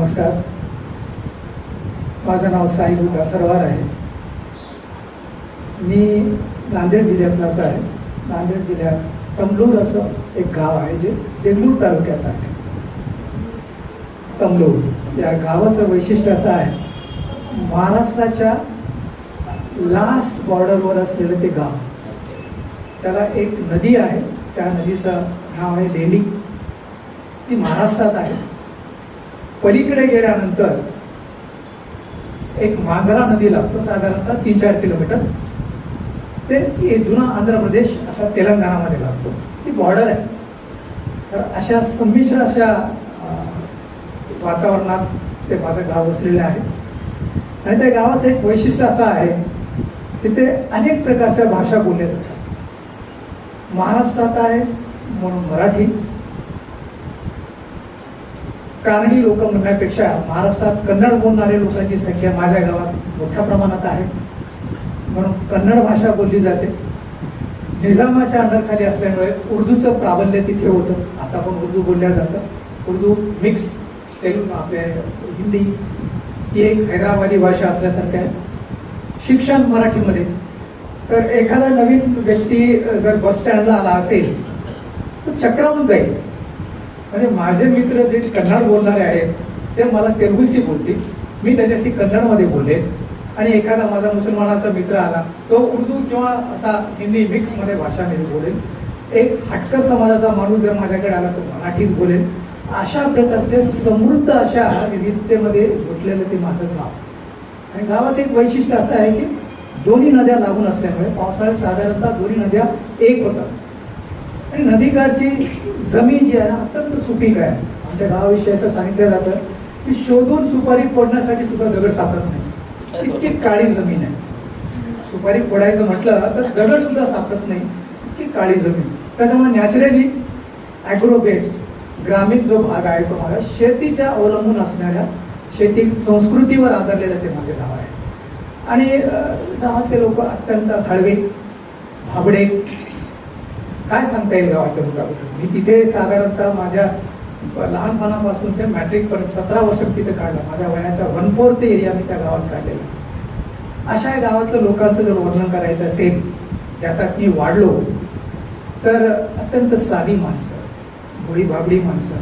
नमस्कार. माझं नाव साई दासरवार आहे. मी नांदेड जिल्ह्यातलाच आहे. नांदेड जिल्ह्यात तमलूर असं एक गाव आहे जे देगलूर तालुक्यात आहे. तमलूर या गावाचं वैशिष्ट्य असं आहे, महाराष्ट्राच्या लास्ट बॉर्डरवर असलेलं ते गाव. त्याला एक नदी आहे, त्या नदीचं नाव आहे लेंडी. ती महाराष्ट्रात आहे. पलीकडे गेल्यानंतर एक मांजरा नदी लागतो, साधारणतः 3-4 किलोमीटर. ते जुना आंध्र प्रदेश आता तेलंगणामध्ये लागतो. ती बॉर्डर आहे. तर अशा संमिश्र अशा वातावरणात ते माझं गाव वसलेलं आहे. आणि त्या गावाचं एक वैशिष्ट्य असं आहे, तिथे अनेक प्रकारच्या भाषा बोलल्या जातात. महाराष्ट्रात आहे म्हणून मराठी, कानडी लोक म्हणण्यापेक्षा महाराष्ट्रात कन्नड बोलणारे लोकांची संख्या माझ्या गावात मोठ्या प्रमाणात आहे, म्हणून कन्नड भाषा बोलली जाते. निजामाच्या अंडरखाली असल्यामुळे उर्दूचं प्राबल्य तिथे होतं. आता पण उर्दू बोलल्या जातं. उर्दू मिक्स तेलुगू, आपले हिंदी, ही एक हैदराबादी भाषा असल्यासारखं आहे. शिक्षण मराठीमध्ये. तर एखादा नवीन व्यक्ती जर बस स्टँडला आला असेल तर चक्रावून जाईल. म्हणजे माझे मित्र जे कन्नड बोलणारे आहेत ते मला तेलुगूशी बोलतील, मी त्याच्याशी कन्नडमध्ये बोलेन. आणि एखादा माझा मुसलमानाचा मित्र आला तो उर्दू किंवा असा हिंदी मिक्समध्ये भाषामध्ये बोलेल. एक हटकर समाजाचा माणूस जर माझ्याकडे आला तर मराठीत बोलेल. अशा प्रकारचे समृद्ध अशा विविधतेमध्ये गुंतलेलं ते माझं गाव. आणि गावाचं एक वैशिष्ट्य असं आहे की दोन्ही नद्या लागून असल्यामुळे पावसाळ्यात साधारणतः दोन्ही नद्या एक होतात. आणि नदीकाठची जमीन जी आहे ना, अत्यंत सुपीक आहे. आमच्या गावाविषयी असं सांगितलं जातं की शोधून सुपारी फोडण्यासाठी सुद्धा दगड सापडत नाही, इतकी काळी जमीन आहे. सुपारी फोडायचं म्हटलं तर दगड सुद्धा सापडत नाही, इतकी काळी जमीन. त्याच्यामुळे नॅचरली ॲग्रो बेस्ड ग्रामीण जो भाग आहे तो माझा शेतीच्या अवलंबून असणाऱ्या शेती संस्कृतीवर आधारलेलं ते माझे गाव आहे. आणि गावातले लोक अत्यंत हळवे, भाबडे, काय सांगता येईल गावाच्या लोकांबद्दल. मी तिथे साधारणतः माझ्या लहानपणापासून ते मॅट्रिकपर्यंत 17 वर्ष तिथे काढलं. माझ्या वयाच्या 1/4 एरिया मी त्या गावात काढलेला. अशा गावातल्या लोकांचं जर वर्णन करायचं असेल, ज्यात मी वाढलो, तर अत्यंत साधी माणसं, भोळी भाबडी माणसं,